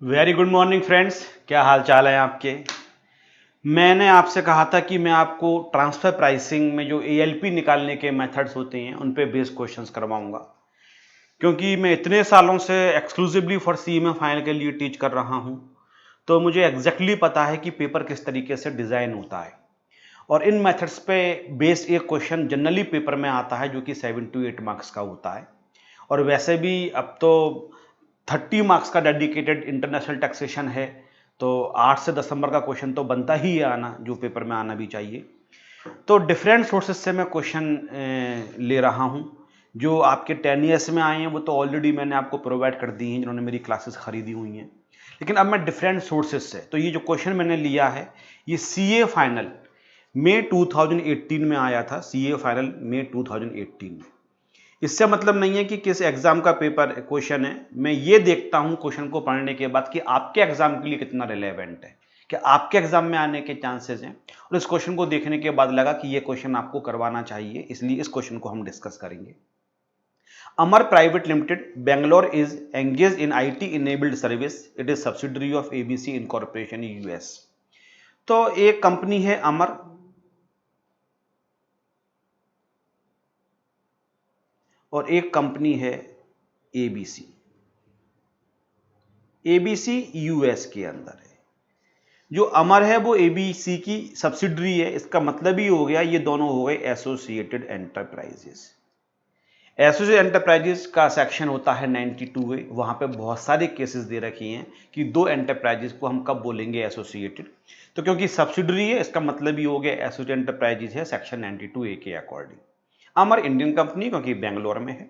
Very good morning friends, क्या हाल चाल है आपके। मैंने आपसे कहा था कि मैं आपको ट्रांसफर प्राइसिंग में जो एएलपी निकालने के मेथड्स होते हैं उन पे बेस्ड क्वेश्चंस करवाऊंगा, क्योंकि मैं इतने सालों से एक्सक्लूसिवली फॉर सीएमए फाइनल के लिए टीच कर रहा हूं, तो मुझे एग्जैक्टली पता है कि पेपर किस तरीके से डिज़ाइन होता है। और इन मेथड्स पे बेस्ड एक क्वेश्चन जनरली पेपर में आता है जो कि 7 to 8 मार्क्स का होता है। और वैसे भी अब तो 30 मार्क्स का डेडिकेटेड इंटरनेशनल टैक्सेशन है, तो 8 से 10 नंबर का क्वेश्चन तो बनता ही है आना, जो पेपर में आना भी चाहिए। तो डिफरेंट सोर्सेज से मैं क्वेश्चन ले रहा हूं। जो आपके 10 ईयर्स में आए हैं वो तो ऑलरेडी मैंने आपको प्रोवाइड कर दी हैं, जिन्होंने मेरी क्लासेस खरीदी हुई हैं। लेकिन अब मैं डिफरेंट सोर्सेज से, तो ये जो क्वेश्चन मैंने लिया है ये सीए फाइनल मई 2018 में आया था। सीए फाइनल मई 2018 में। इससे मतलब नहीं है कि किस एग्जाम का पेपर क्वेश्चन है, मैं ये देखता हूं क्वेश्चन को पढ़ने के बाद कि आपके एग्जाम के लिए कितना रिलेवेंट है, कि आपके एग्जाम में आने के चांसेस हैं। और इस क्वेश्चन को देखने के बाद लगा कि ये क्वेश्चन आपको करवाना चाहिए, इसलिए इस क्वेश्चन को हम डिस्कस करेंगे। Amar private limited Bangalore is engage in IT enabled service, it is subsidiary of ABC incorporation US. तो एक कंपनी है अमर, और एक कंपनी है एबीसी। एबीसी यूएस के अंदर है। जो अमर है वो एबीसी की सब्सिडरी है। इसका मतलब ही हो गया ये दोनों हो गए एसोसिएटेड एंटरप्राइजेस। एसोसिएटेड एंटरप्राइजेस का सेक्शन होता है 92A। वहां पे बहुत सारे केसेस दे रखी हैं कि दो एंटरप्राइजेस को हम कब बोलेंगे एसोसिएटेड। तो क्योंकि सब्सिडरी है, इसका मतलब ही हो गया एसोसिएटेड एंटरप्राइजेस है सेक्शन 92A के अकॉर्डिंग। अमर इंडियन कंपनी, क्योंकि बेंगलोर में है।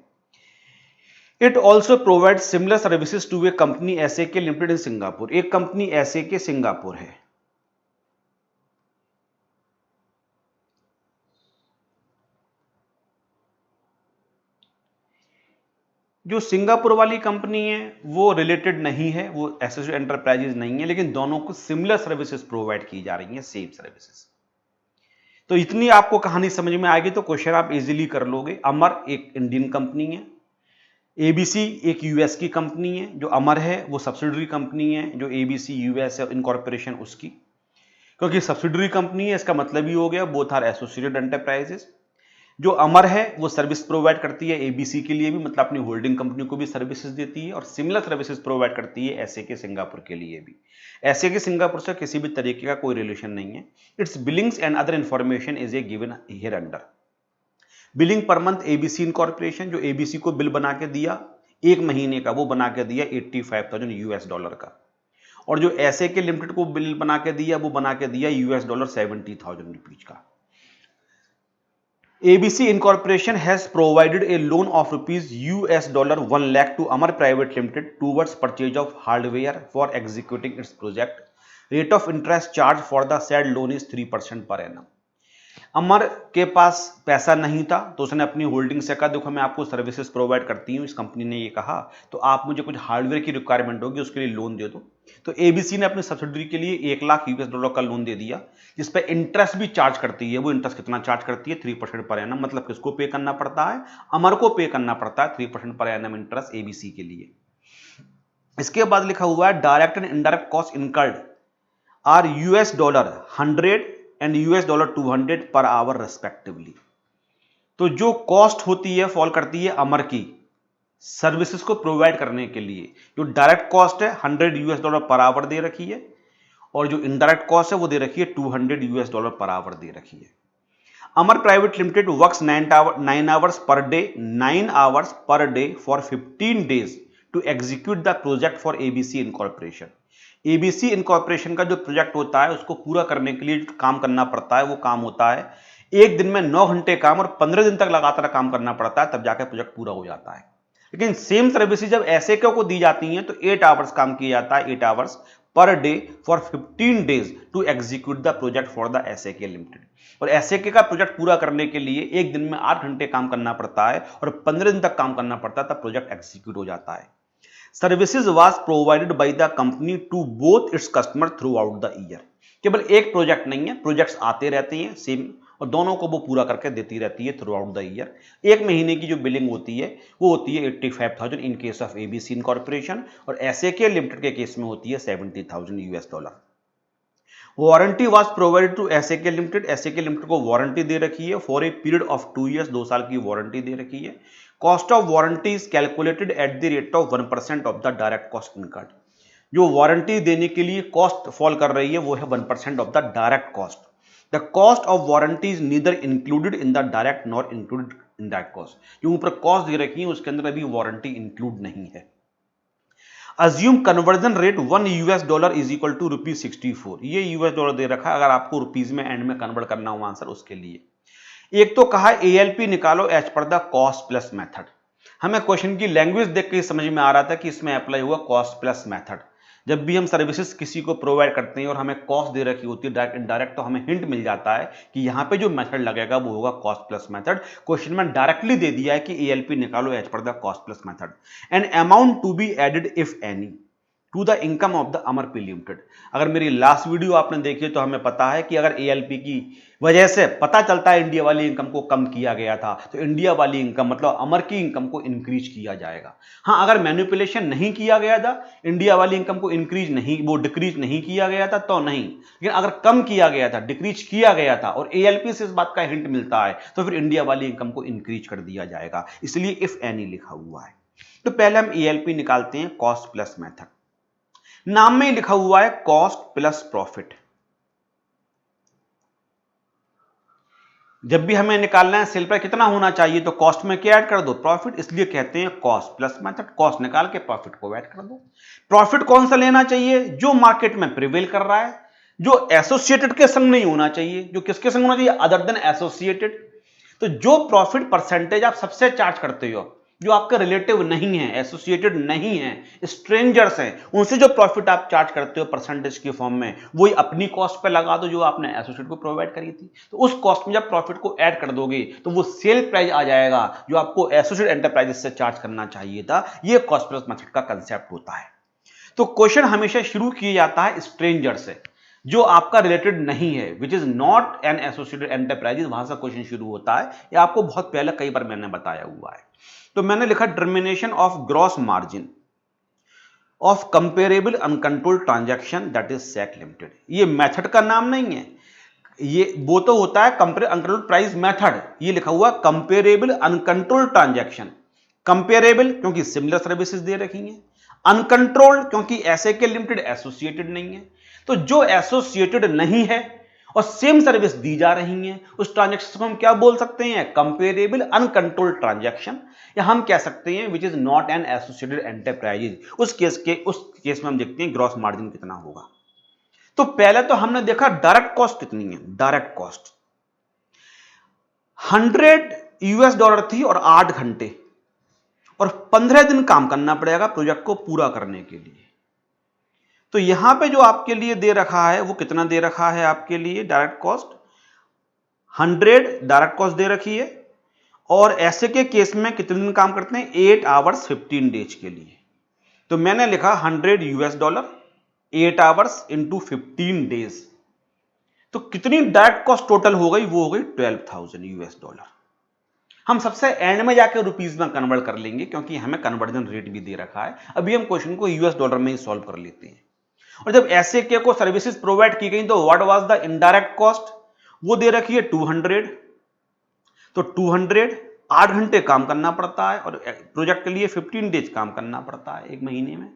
It also provide similar services to a company SAK limited in Singapore. एक कंपनी एसएके सिंगापुर है। जो सिंगापुर वाली कंपनी है वो रिलेटेड नहीं है, वो एसोसिएटेड एंटरप्राइजेज नहीं है, लेकिन दोनों को सिमिलर सर्विसेज प्रोवाइड की जा रही हैं, सेम सर्विसेज। तो इतनी आपको कहानी समझ में आएगी तो क्वेश्चन आप इजीली कर लोगे। अमर एक इंडियन कंपनी है, एबीसी एक यूएस की कंपनी है। जो अमर है वो सब्सिडरी कंपनी है, जो एबीसी यूएस है इनकॉर्पोरेशन उसकी। क्योंकि सब्सिडरी कंपनी है, इसका मतलब ही हो गया बोथ आर एसोसिएटेड एंटरप्राइजेस। जो अमर है वो सर्विस प्रोवाइड करती है एबीसी के लिए भी, मतलब अपनी होल्डिंग कंपनी को भी सर्विसेज देती है, और सिमिलर सर्विसेज प्रोवाइड करती है एसएके सिंगापुर के लिए भी। एसएके सिंगापुर से किसी भी तरीके का कोई रिलेशन नहीं है। It's Billings and other information is a given here under. Billing per month ABC incorporation, जो एबीसी को बिल बना के दिया एक महीने का, वो बना के दिया $85,000 का। और जो एसएके लिमिटेड को बिल बना के दिया वो बना के दिया $70,000 का। ABC Incorporation has provided a loan of $1 lakh to Amar Private Limited towards purchase of hardware for executing its project. Rate of interest charged for the said loan is 3% per annum. अमर के पास पैसा नहीं था तो उसने अपनी holding से कहा देखो मैं आपको सर्विसेज प्रोवाइड करती हूँ, इस कंपनी ने ये कहा, तो आप मुझे कुछ हार्डवेयर की रिक्वायरमेंट होगी, उसके लिए लोन दे दो। तो एबीसी ने अपनी सब्सिडरी के लिए $1 लाख का लोन दे दिया, जिस पे इंटरेस्ट भी चार्ज करती है। वो इंटरेस्ट कितना चार्ज करती है? 3% पर एनम। मतलब किसको पे करना पड़ता है? अमर को पे करना पड़ता है 3% पर एनम इंटरेस्ट एबीसी के लिए। इसके बाद लिखा हुआ है direct and indirect cost incurred are $100 and $200 per our respectively. तो जो कॉस्ट होती है फॉल करती है अमर की सर्विसेज को प्रोवाइड करने के लिए। जो डायरेक्ट कॉस्ट है $100 पर आवर दे रखी है, और जो इनडायरेक्ट कॉस्ट है वो दे रखी है $200 पर आवर दे रखी है। Amar private limited works 9 hours per day 9 hours per day for 15 days to execute the project for ABC incorporation. ABC incorporation का जो प्रोजेक्ट होता है उसको पूरा करने के लिए जो काम करना पड़ता है वो काम होता है एक दिन में 9 घंटे काम, और 15 दिन तक लगातार काम करना पड़ता है, तब जाकर प्रोजेक्ट पूरा हो जाता है। लेकिन सेम सर्विसेज जब ऐसे को दी जाती हैं तो 8 आवर्स काम किया जाता है, 8 hours per day for 15 days to execute the project for the SAK limited. और एसएके का प्रोजेक्ट पूरा करने के लिए एक दिन में 8 घंटे काम करना पड़ता है और 15 दिन तक काम करना पड़ता है, तब प्रोजेक्ट एग्जीक्यूट हो जाता है। Services was provided by the company to both its customer throughout the year. केवल एक प्रोजेक्ट नहीं है, प्रोजेक्ट्स आते रहते हैं सेम और दोनों को वो पूरा करके देती रहती है थ्रू आउट द ईयर। एक महीने की जो बिलिंग होती है वो होती है 85,000 in case of ABC incorporation, और एसएके लिमिटेड के केस में होती है $70,000। Warranty was provided to SAK limited, SAK limited को वारंटी दे रखी है for a period of 2 years, 2 साल की वारंटी दे रखी है। Cost of warranty is calculated at the rate of 1% of the direct cost incurred. जो वारंटी देने के लिए कॉस्ट फॉल कर रही है वो है 1% of the direct cost. The cost of warranty is neither included in the direct nor included in direct cost. जो ऊपर कॉस्ट दे रखी है उसके अंदर अभी वारंटी इंक्लूड नहीं है। Assume conversion rate $1 is equal to ₹64। ये $, दे रखा है, अगर आपको रुपीज में एंड में कन्वर्ट करना हो आंसर उसके लिए। एक तो कहा एएलपी निकालो as per the cost plus method. हमें क्वेश्चन की लैंग्वेज देख के समझ में आ रहा था कि इसमें अप्लाई हुआ कॉस्ट प्लस मेथड। जब भी हम सर्विसेज किसी को प्रोवाइड करते हैं और हमें कॉस्ट दे रखी होती है डायरेक्ट इनडायरेक्ट, तो हमें हिंट मिल जाता है कि यहां पे जो मेथड लगेगा वो होगा कॉस्ट प्लस मेथड। क्वेश्चन में डायरेक्टली दे दिया है कि एएलपी निकालो as per the cost plus method and amount to be added if any to the income of the Amar P limited. अगर मेरी लास्ट वीडियो आपने देखी तो हमें पता है कि अगर एएलपी की वजह से पता चलता है इंडिया वाली इनकम को कम किया गया था, तो इंडिया वाली इनकम मतलब अमर की इनकम को इंक्रीज किया जाएगा। हाँ, अगर मैनिपुलेशन नहीं किया गया था, इंडिया वाली इनकम को इंक्रीज नहीं, वो डिक्रीज नहीं किया गया था तो नहीं, लेकिन अगर कम किया गया था, डिक्रीज किया गया था और एएलपी से इस बात का हिंट मिलता है तो फिर इंडिया वाली इनकम को इंक्रीज कर दिया जाएगा, इसलिए इफ एनी लिखा हुआ है। तो पहले हम एएलपी निकालते हैं कॉस्ट प्लस मेथड। नाम में ही लिखा हुआ है कॉस्ट प्लस प्रॉफिट। जब भी हमें निकालना है सेल पर कितना होना चाहिए तो कॉस्ट में क्या ऐड कर दो, प्रॉफिट, इसलिए कहते हैं कॉस्ट प्लस मेथड। कॉस्ट निकाल के प्रॉफिट को ऐड कर दो। प्रॉफिट कौन सा लेना चाहिए, जो मार्केट में प्रिवेल कर रहा है, जो एसोसिएटेड के संग नहीं होना चाहिए। जो किसके संग होना चाहिए, अदर देन एसोसिएटेड। तो जो प्रॉफिट परसेंटेज आप सबसे चार्ज करते हो, जो आपका रिलेटिव नहीं है, एसोसिएटेड नहीं है, स्ट्रेंजर्स हैं, उनसे जो प्रॉफिट आप चार्ज करते हो परसेंटेज के फॉर्म में, वही अपनी कॉस्ट पे लगा दो जो आपने एसोसिएट को प्रोवाइड करी थी। तो उस कॉस्ट में जब प्रॉफिट को ऐड कर दोगे तो वो सेल प्राइस आ जाएगा जो आपको एसोसिएट एंटरप्राइजेस से चार्ज करना चाहिए था। ये कॉस्ट प्लस मेथड का कंसेप्ट होता है। तो क्वेश्चन हमेशा शुरू किया जाता है स्ट्रेंजर से, जो आपका रिलेटेड नहीं है, which is not an associated enterprises, वहां से क्वेश्चन शुरू होता है। ये आपको बहुत पहले कई बार मैंने बताया हुआ है। तो मैंने लिखा termination of gross margin of comparable uncontrolled transaction that is सैक लिमिटेड। ये मेथड का नाम नहीं है, ये वो तो होता है कंपेरेबल अनकंट्रोल्ड प्राइस मेथड। ये लिखा हुआ कंपेरेबल अनकंट्रोल्ड ट्रांजैक्शन। कंपेरेबल क्योंकि सिमिलर सर्विसेज दे रखी हैं, अनकंट्रोल्ड क्योंकि एसएके लिमिटेड एसोसिएटेड नहीं है। तो जो एसोसिएटेड नहीं है और सेम सर्विस दी जा रही है, उस ट्रांजैक्शन को हम क्या बोल सकते हैं, कंपेरेबल अनकंट्रोल्ड ट्रांजैक्शन, या हम कह सकते हैं which is not an associated enterprises. उस केस में हम देखते हैं ग्रॉस मार्जिन कितना होगा। तो पहले तो हमने देखा डायरेक्ट कॉस्ट कितनी है। डायरेक्ट कॉस्ट $100 थी और 8 घंटे और 15 दिन काम करना पड़ेगा प्रोजेक्ट को पूरा करने के लिए। तो यहां पे जो आपके लिए दे रखा है वो कितना दे रखा है आपके लिए, डायरेक्ट कॉस्ट 100 डायरेक्ट कॉस्ट दे रखी है। और ऐसे के केस में कितने दिन काम करते हैं, 8 आवर्स 15 डेज के लिए। तो मैंने लिखा $100 8 आवर्स इंटू 15 डेज। तो कितनी डायरेक्ट कॉस्ट टोटल हो गई, वो हो गई $12,000। हम सबसे एंड में जाकर रुपीज में कन्वर्ट कर लेंगे क्योंकि हमें कन्वर्जन रेट भी दे रखा है। अभी हम क्वेश्चन को $डॉलर में ही सॉल्व कर लेते हैं। और जब ऐसे के को सर्विसेज प्रोवाइड की गई तो what was the indirect cost, वो दे रखी है 200। तो 200 8 घंटे काम करना पड़ता है और प्रोजेक्ट के लिए 15 डेज काम करना पड़ता है एक महीने में।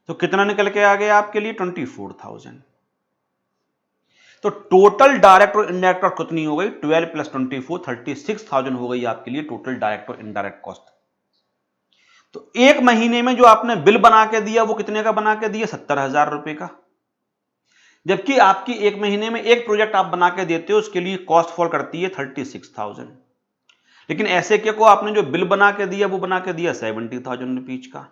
तो कितना निकल के आ गया आपके लिए, 24,000। तो टोटल डायरेक्ट और इनडायरेक्ट कॉस्ट कितनी हो गई, 12 प्लस 24 36,000 हो गई आपके लिए टोटल डायरेक्ट और इनडायरेक्ट कॉस्ट। तो एक महीने में जो आपने बिल बना के दिया वो कितने का बना के दिया, 70,000 रुपए का। जबकि आपकी एक महीने में एक प्रोजेक्ट आप बना के देते हो उसके लिए कॉस्ट फॉल करती है 36,000। लेकिन ऐसे के को आपने जो बिल बना के दिया वो बना के दिया 70,000 रुपीज का।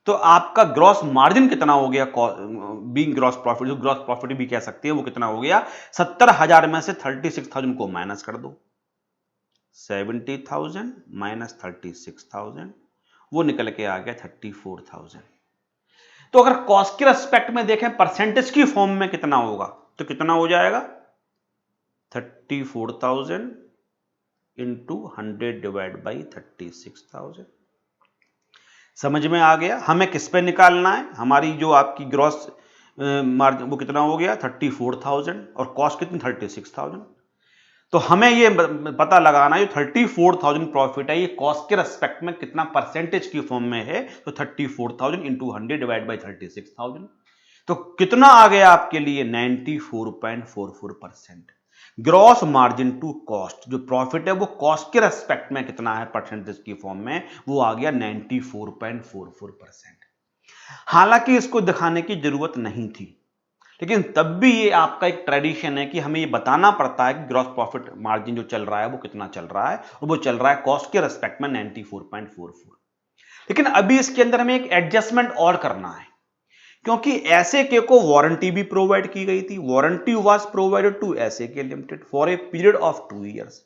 तो आपका ग्रॉस मार्जिन कितना हो गया, बीइंग ग्रॉस प्रॉफिट, जो ग्रॉस प्रॉफिट भी कह सकते हैं, वो कितना हो गया, 70,000 में से 36,000 को माइनस कर दो। 70,000 माइनस 36,000 वो निकल के आ गया 34,000। तो अगर कॉस्ट के रेस्पेक्ट में देखें परसेंटेज की फॉर्म में कितना होगा तो कितना हो जाएगा, 34,000 इंटू 100 डिवाइड बाई 36,000। समझ में आ गया? हमें किस पे निकालना है? हमारी जो आपकी ग्रॉस मार्जिन वो कितना हो गया 34,000 और कॉस्ट कितनी 36,000। तो हमें ये पता लगाना है 34,000 प्रॉफिट है ये कॉस्ट के रेस्पेक्ट में कितना परसेंटेज की फॉर्म में है। तो 34,000 इंटू 100 डिवाइड बाई 36,000 तो कितना आ गया आपके लिए 94.44%। ग्रॉस मार्जिन टू कॉस्ट जो प्रॉफिट है वो कॉस्ट के रेस्पेक्ट में कितना है परसेंटेज की फॉर्म में, वो आ गया 94.44%। हालांकि इसको दिखाने की जरूरत नहीं थी, लेकिन तब भी ये आपका एक ट्रेडिशन है कि हमें ये बताना पड़ता है कि ग्रॉस प्रॉफिट मार्जिन जो चल रहा है वो कितना चल रहा है, और वो चल रहा है कॉस्ट के रेस्पेक्ट में 94.44। लेकिन अभी इसके अंदर हमें एक एडजस्टमेंट और करना है, क्योंकि एसएके को वारंटी भी प्रोवाइड की गई थी। Warranty was provided to SAK limited for a period of 2 years.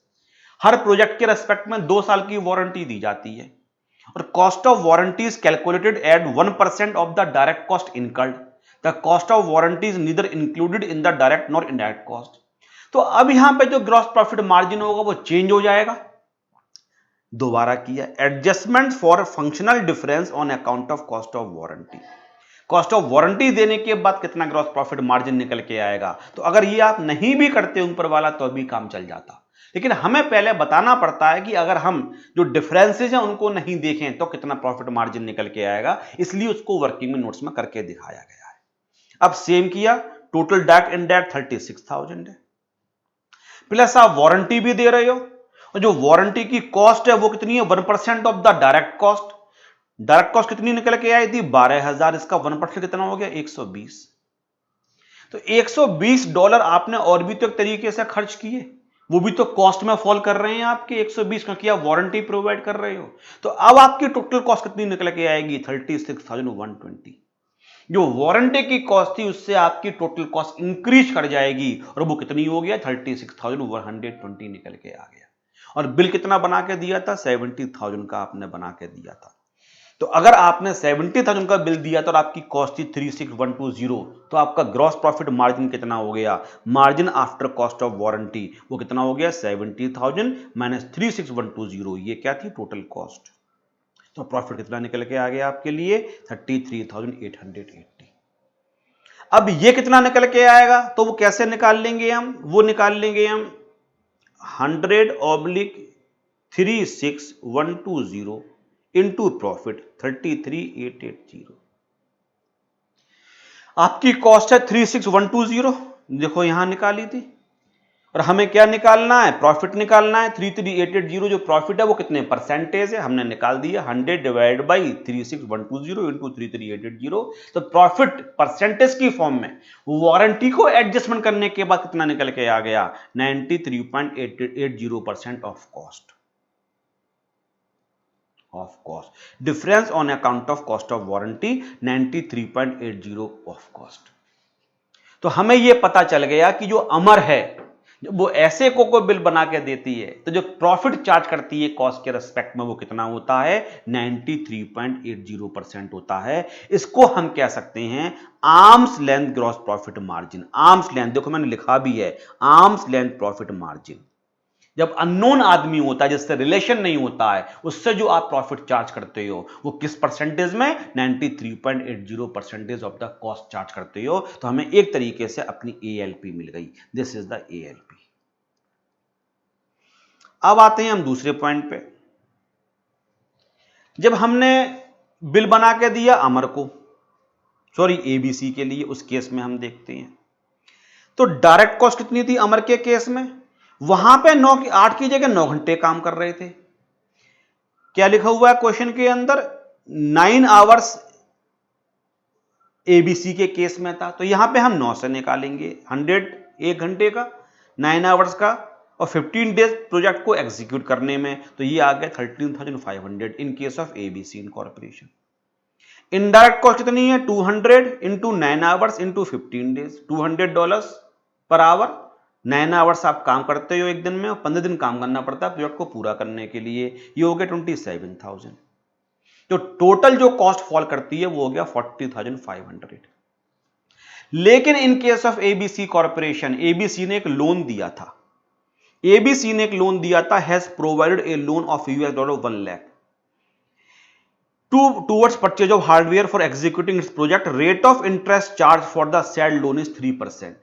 हर प्रोजेक्ट के रेस्पेक्ट में 2 साल की वारंटी दी जाती है, और cost of warranty is calculated at 1% of the direct cost incurred. The cost of warranty is neither included in the direct nor indirect cost. तो अब यहां पे जो ग्रॉस प्रॉफिट मार्जिन होगा वो चेंज हो जाएगा। दोबारा किया, adjustment for functional difference on account of cost of warranty. Cost of warranty देने के बाद कितना ग्रॉस प्रॉफिट मार्जिन निकल के आएगा। तो अगर ये आप नहीं भी करते ऊपर वाला तो भी काम चल जाता, लेकिन हमें पहले बताना पड़ता है कि अगर हम जो डिफरेंसेज हैं उनको नहीं देखें तो कितना प्रॉफिट मार्जिन निकल के आएगा, इसलिए उसको वर्किंग में नोट्स में करके दिखाया गया है। अब सेम किया, टोटल डायरेक्ट इनडायरेक्ट 36,000 है, प्लस आप वारंटी भी दे रहे हो, और जो वारंटी की कॉस्ट है वो कितनी है 1% of the direct cost. Direct cost कितनी निकल के आई थी 12,000, इसका 1% कितना हो गया 120। तो $120 आपने और भी तो एक तरीके से खर्च किए, वो भी तो कॉस्ट में फॉल कर रहे हैं आपके 120, क्योंकि आप वारंटी प्रोवाइड कर रहे हो। तो अब आपकी टोटल कॉस्ट कितनी निकल के आएगी 36,120। जो वारंटी की कॉस्ट थी उससे आपकी टोटल कॉस्ट इंक्रीज कर जाएगी, और वो कितनी हो गया 36,120 निकल के आ गया। और बिल कितना बना के दिया था 70,000 का आपने बना के दिया था। तो अगर आपने 70,000 का बिल दिया तो और आपकी कॉस्ट थी 36,120, तो आपका ग्रॉस प्रॉफिट मार्जिन कितना हो गया, margin after cost of warranty वो कितना हो गया 70,000 माइनस 36,120, ये क्या थी टोटल कॉस्ट। तो प्रॉफिट कितना निकल के आ गया आपके लिए 33,880। अब ये कितना निकल के आएगा तो वो कैसे निकाल लेंगे हम, वो निकाल लेंगे हम 100/36,120 इंटू प्रॉफिट 33,880। आपकी कॉस्ट है 36,120, देखो यहां निकाली थी, और हमें क्या निकालना है प्रॉफिट निकालना है। 33,880 जो प्रॉफिट है वो कितने परसेंटेज है हमने निकाल दिया 100 डिवाइड बाई 36,120 इंटू 33,880। तो प्रॉफिट परसेंटेज की फॉर्म में वारंटी को एडजस्टमेंट करने के बाद कितना निकल के आ गया 93.80% of cost. Difference on account of cost of warranty 93.80 of cost. तो हमें यह पता चल गया कि जो अमर है वो ऐसे को बिल बना के देती है तो जो प्रॉफिट चार्ज करती है कॉस्ट के रेस्पेक्ट में वो कितना होता है 93.80% होता है। इसको हम कह सकते हैं arms length gross profit margin. Arms length देखो मैंने लिखा भी है आर्म्स लेंथ प्रॉफिट मार्जिन। जब अननोन आदमी होता है जिससे रिलेशन नहीं होता है उससे जो आप प्रॉफिट चार्ज करते हो वो किस परसेंटेज में 93.80% ऑफ द कॉस्ट चार्ज करते हो। तो हमें एक तरीके से अपनी एएलपी मिल गई, दिस इज द एएलपी। अब आते हैं हम दूसरे पॉइंट पे। जब हमने बिल बना के दिया अमर को, सॉरी एबीसी के लिए, उस केस में हम देखते हैं तो डायरेक्ट कॉस्ट कितनी थी अमर के केस में, वहां पे 8 की जगह 9 घंटे काम कर रहे थे। क्या लिखा हुआ है क्वेश्चन के अंदर 9 आवर्स एबीसी के केस में था, तो यहां पे हम 9 से निकालेंगे 100 1 घंटे का 9 आवर्स का और 15 डेज प्रोजेक्ट को एग्जीक्यूट करने में, तो ये आ गया 13,500 इन case of ABC incorporation. Indirect cost कितनी है 200 into 9 hours into 15 days, $200 per our. 9 hours आप काम करते हो एक दिन में और 15 दिन काम करना पड़ता है प्रोजेक्ट को पूरा करने के लिए, ये हो गया 27,000। तो टोटल जो कॉस्ट फॉल करती है वो हो गया 40,500। लेकिन इन case of ABC corporation, ABC ने एक लोन दिया था एबीसी ने एक लोन दिया था, has provided A loan of $1 lakh towards purchase of hardware for executing its project. Rate of interest charged for the said loan is 3%.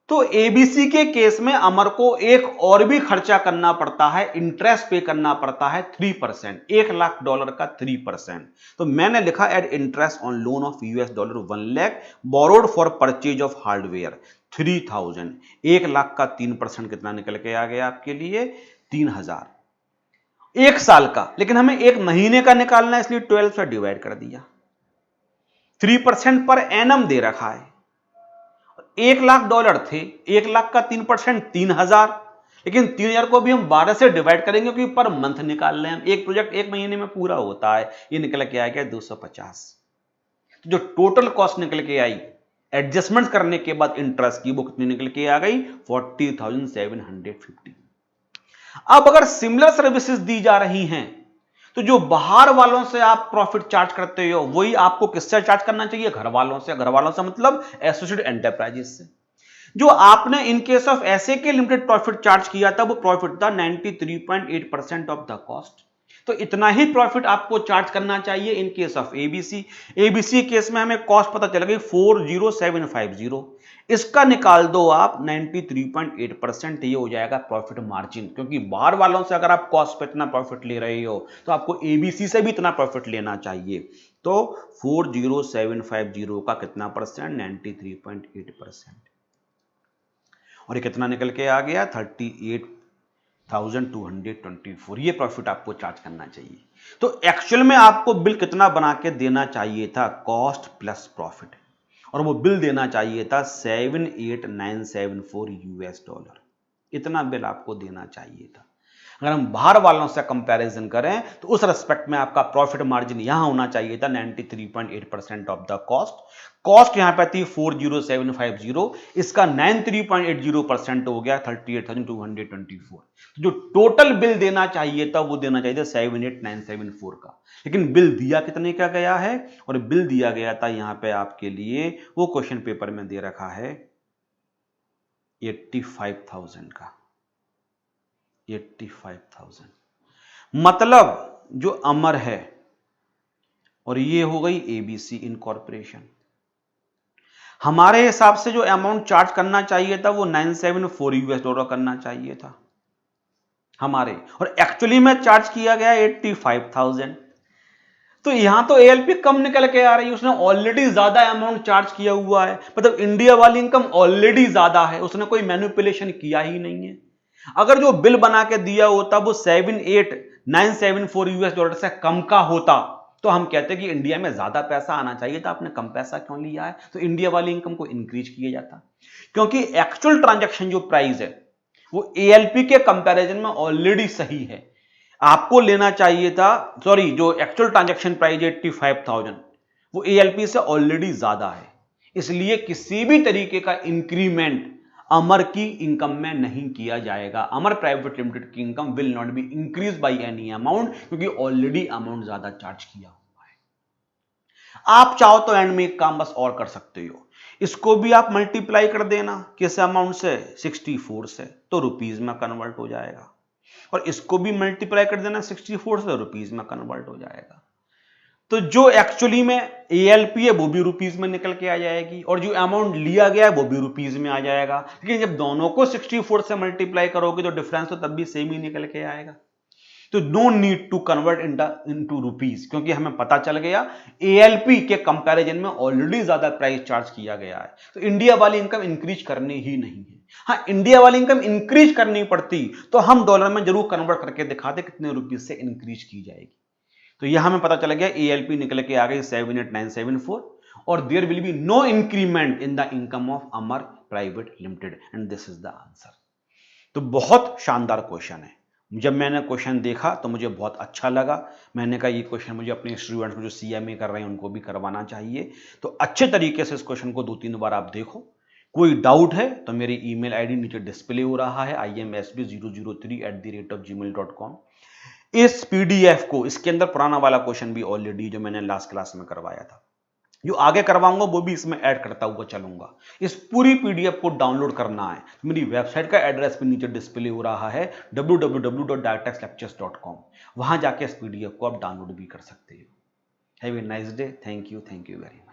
तो ABC के केस में अमर को एक और भी खर्चा करना पड़ता है, इंटरेस्ट पे करना पड़ता है 3%, $1 लाख का 3%। तो मैंने लिखा add interest on loan of $1 lakh borrowed for purchase of hardware 3000। 1 lakh का 3% कितना निकल के आ गया आपके लिए? 3000। एक साल का, लेकिन हमें एक महीने का निकालना है, इसलिए 12 से डिवाइड कर दिया। 3% पर एनम दे रखा है। $1 लाख थे, 1 लाख का 3% 3000, लेकिन 3000 को भी हम 12 से डिवाइड करेंगे क्योंकि पर मंथ निकाल रहे हैं। एक प्रोजेक्ट एक महीने में पूरा होता है, ये निकल के आ गया 250। तो जो टोटल कॉस्ट निकल के आई एडजस्टमेंट करने के बाद इंटरेस्ट की, वो कितनी निकल के आ गई? 40,750। अब अगर सिमिलर सर्विसेज दी जा रही हैं तो जो बाहर वालों से आप प्रॉफिट चार्ज करते हो वही आपको किससे चार्ज करना चाहिए? घर वालों से। घर वालों से मतलब एसोसिएटेड एंटरप्राइजेस से। जो आपने इन केस ऑफ ऐसे के लिमिटेड प्रॉफिट चार्ज किया था वो प्रॉफिट था 93.8% ऑफ द कॉस्ट। तो इतना ही प्रॉफिट आपको चार्ज करना चाहिए इन case of ABC. ABC case में हमें कॉस्ट पता चल गई 40750, इसका निकाल दो आप 93.8%, ये हो जाएगा प्रॉफिट मार्जिन। क्योंकि बाहर वालों से अगर आप कॉस्ट पे इतना प्रॉफिट ले रहे हो तो आपको एबीसी से भी इतना प्रॉफिट लेना चाहिए। तो 40750 का कितना परसेंट? 93.8%। और ये कितना निकल के आ गया? 38,224। ये प्रॉफिट आपको चार्ज करना चाहिए। तो एक्चुअल में आपको बिल कितना बना के देना चाहिए था? कॉस्ट प्लस प्रॉफिट, और वो बिल देना चाहिए था $78974। इतना बिल आपको देना चाहिए था। अगर हम बाहर वालों से कंपैरिजन करें तो उस रेस्पेक्ट में आपका प्रॉफिट मार्जिन यहां होना चाहिए था 93.8% ऑफ द कॉस्ट। कॉस्ट यहां पे थी 40750, इसका 93.80% हो गया 38,224। जो टोटल बिल देना चाहिए था वो देना चाहिए था 78974 का, लेकिन बिल दिया कितने का गया है? और बिल दिया गया था यहां पे आपके लिए, वो क्वेश्चन पेपर में दे रखा है 85,000 का। 85,000 मतलब जो अमर है, और ये हो गई एबीसी इनकॉर्पोरेशन। हमारे हिसाब से जो अमाउंट चार्ज करना चाहिए था वो $974 करना चाहिए था हमारे, और एक्चुअली में चार्ज किया गया 85,000। तो यहां तो एएलपी कम निकल के आ रही है, उसने ऑलरेडी ज्यादा अमाउंट चार्ज किया हुआ है, मतलब इंडिया वाली इनकम ऑलरेडी ज्यादा है, उसने कोई मैनिपुलेशन किया ही नहीं है। अगर जो बिल बना के दिया होता वो $78974 से कम का होता तो हम कहते कि इंडिया में ज्यादा पैसा आना चाहिए था, आपने कम पैसा क्यों लिया है? तो इंडिया वाली इनकम को इंक्रीज किया जाता, क्योंकि एक्चुअल ट्रांजैक्शन जो प्राइस है वो एएलपी के कंपैरिजन में ऑलरेडी सही है। आपको लेना चाहिए था, सॉरी, जो एक्चुअल ट्रांजैक्शन प्राइस 85,000 वो एएलपी से ऑलरेडी ज्यादा है, इसलिए किसी भी तरीके का इंक्रीमेंट अमर की इनकम में नहीं किया जाएगा। अमर प्राइवेट लिमिटेड की income will not be increase by any amount, क्योंकि ऑलरेडी अमाउंट ज्यादा चार्ज किया हुआ है। आप चाहो तो एंड में एक काम बस और कर सकते हो, इसको भी आप मल्टीप्लाई कर देना किस अमाउंट से? 64 से, तो रुपीज में कन्वर्ट हो जाएगा, और इसको भी मल्टीप्लाई कर देना 64 से, रुपीज में कन्वर्ट हो जाएगा। तो जो एक्चुअली में एएलपी है वो भी रुपीज में निकल के आ जाएगी, और जो अमाउंट लिया गया है वो भी रुपीज में आ जाएगा। लेकिन जब दोनों को 64 से मल्टीप्लाई करोगे तो डिफरेंस तो तब भी सेम ही निकल के आएगा। तो no need to convert into rupees, क्योंकि हमें पता चल गया एएलपी के कंपैरिजन में ऑलरेडी ज्यादा प्राइस चार्ज किया गया है, तो इंडिया वाली इनकम इंक्रीज करनी ही नहीं है। हाँ, इंडिया वाली इनकम इंक्रीज करनी पड़ती तो हम डॉलर में जरूर कन्वर्ट करके दिखाते कितने रुपीज से इंक्रीज की जाएगी। तो यह हमें पता चल गया एएलपी निकल के आ गई 78974, और there will be no increment in the income of Amar private limited, and this is the answer. तो बहुत शानदार क्वेश्चन है। जब मैंने क्वेश्चन देखा तो मुझे बहुत अच्छा लगा, मैंने कहा ये क्वेश्चन मुझे अपने स्टूडेंट्स को जो सीएमए कर रहे हैं उनको भी करवाना चाहिए। तो अच्छे तरीके से इस क्वेश्चन को 2-3 बार आप देखो। कोई डाउट है तो मेरी ईमेल आईडी नीचे डिस्प्ले हो रहा है, imsb003@gmail.com। इस पीडीएफ को, इसके अंदर पुराना वाला क्वेश्चन भी ऑलरेडी जो मैंने लास्ट क्लास में करवाया था, जो आगे करवाऊंगा वो भी इसमें ऐड करता हुआ चलूंगा। इस पूरी पीडीएफ को डाउनलोड करना है, मेरी वेबसाइट का एड्रेस भी नीचे डिस्प्ले हो रहा है www.directexlectures.com। वहां जाके इस पीडीएफ को आप डाउनलोड भी कर सकते हो। Have a nice day. Thank you very much.